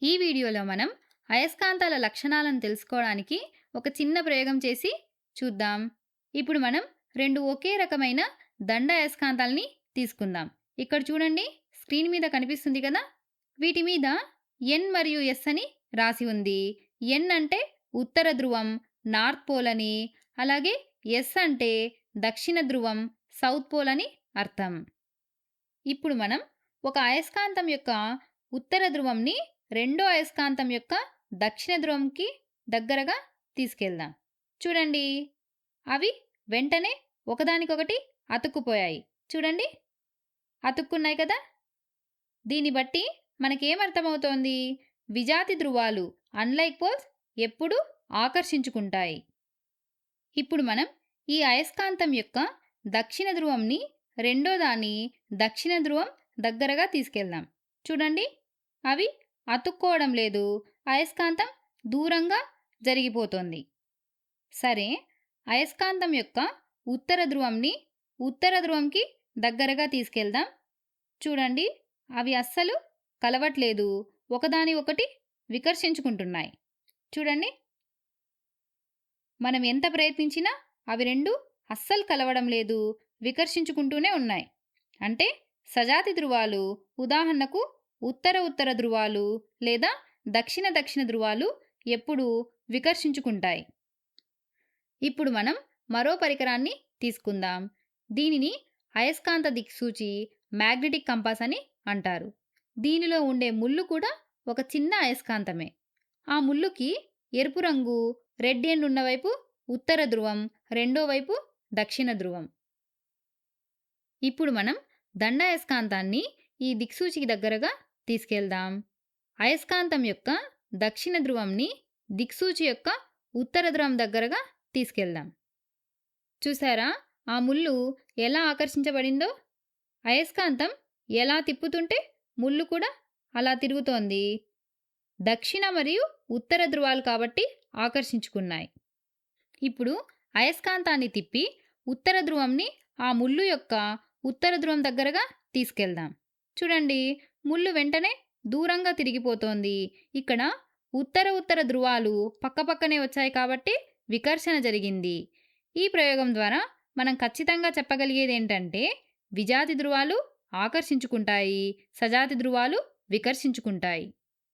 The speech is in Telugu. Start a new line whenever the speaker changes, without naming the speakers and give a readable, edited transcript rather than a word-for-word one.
ఈ వీడియోలో మనం అయస్కాంతాల లక్షణాలను తెలుసుకోవడానికి ఒక చిన్న ప్రయోగం చేసి చూద్దాం. ఇప్పుడు మనం రెండు ఒకే రకమైన దండ అయస్కాంతాలని తీసుకుందాం. ఇక్కడ చూడండి, స్క్రీన్ మీద కనిపిస్తుంది కదా. వీటి మీద ఎన్ మరియు ఎస్ అని రాసి ఉంది. ఎన్ అంటే ఉత్తర ధ్రువం, నార్త్ పోల్ అని, అలాగే ఎస్ అంటే దక్షిణ ధ్రువం, సౌత్ పోల్ అని అర్థం. ఇప్పుడు మనం ఒక అయస్కాంతం యొక్క ఉత్తర ధ్రువంని రెండో అయస్కాంతం యొక్క దక్షిణ ధ్రువంకి దగ్గరగా తీసుకెళ్దాం. చూడండి, అవి వెంటనే ఒకదానికొకటి అతుక్కుపోయాయి. చూడండి, అతుక్కున్నాయి కదా. దీన్ని బట్టి మనకేమర్థమవుతోంది? విజాతి ధ్రువాలు అన్లైక్ పోల్స్ ఎప్పుడూ ఆకర్షించుకుంటాయి. ఇప్పుడు మనం ఈ అయస్కాంతం యొక్క దక్షిణ ధ్రువంని రెండో దాని దక్షిణ ధ్రువం దగ్గరగా తీసుకెళ్దాం. చూడండి, అవి అతుక్కోవడం లేదు, అయస్కాంతం దూరంగా జరిగిపోతుంది. సరే, అయస్కాంతం యొక్క ఉత్తర ధ్రువంని ఉత్తర ధ్రువంకి దగ్గరగా తీసుకెళ్దాం. చూడండి, అవి అస్సలు కలవట్లేదు, ఒకదాని ఒకటి వికర్షించుకుంటున్నాయి. చూడండి, మనం ఎంత ప్రయత్నించినా అవి రెండు అస్సలు కలవడం లేదు, వికర్షించుకుంటూనే ఉన్నాయి. అంటే సజాతి ధ్రువాలు, ఉదాహరణకు ఉత్తర ఉత్తర ధ్రువాలు లేదా దక్షిణ దక్షిణ ధ్రువాలు ఎప్పుడూ వికర్షించుకుంటాయి. ఇప్పుడు మనం మరో పరికరాన్ని తీసుకుందాం. దీనిని అయస్కాంత దిక్సూచి మ్యాగ్నెటిక్ కంపాస్ అని అంటారు. దీనిలో ఉండే ముళ్ళు కూడా ఒక చిన్న అయస్కాంతమే. ఆ ముళ్ళుకి ఎరుపు రంగు రెడ్ ఎండ్ ఉన్న వైపు ఉత్తర ధ్రువం, రెండో వైపు దక్షిణ ధ్రువం. ఇప్పుడు మనం దండాయస్కాంతాన్ని ఈ దిక్సూచికి దగ్గరగా తీసుకెళ్దాం. అయస్కాంతం యొక్క దక్షిణ ధ్రువంని దిక్సూచి యొక్క ఉత్తర ధ్రువం దగ్గరగా తీసుకెళ్దాం. చూసారా, ఆ ముళ్ళు ఎలా ఆకర్షించబడిందో? అయస్కాంతం ఎలా తిప్పుతుంటే ముళ్ళు కూడా అలా తిరుగుతోంది. దక్షిణ మరియు ఉత్తర ధ్రువాలు కాబట్టి ఆకర్షించుకున్నాయి. ఇప్పుడు అయస్కాంతాన్ని తిప్పి ఉత్తర ధ్రువంని ఆ ముళ్ళు యొక్క ఉత్తర ధ్రువం దగ్గరగా తీసుకెళ్దాం. చూడండి, ముళ్ళు వెంటనే దూరంగా తిరిగిపోతోంది. ఇక్కడ ఉత్తర ఉత్తర ధ్రువాలు పక్కపక్కనే వచ్చాయి కాబట్టి వికర్షణ జరిగింది. ఈ ప్రయోగం ద్వారా మనం ఖచ్చితంగా చెప్పగలిగేది ఏంటంటే, విజాతి ధ్రువాలు ఆకర్షించుకుంటాయి, సజాతి ధ్రువాలు వికర్షించుకుంటాయి.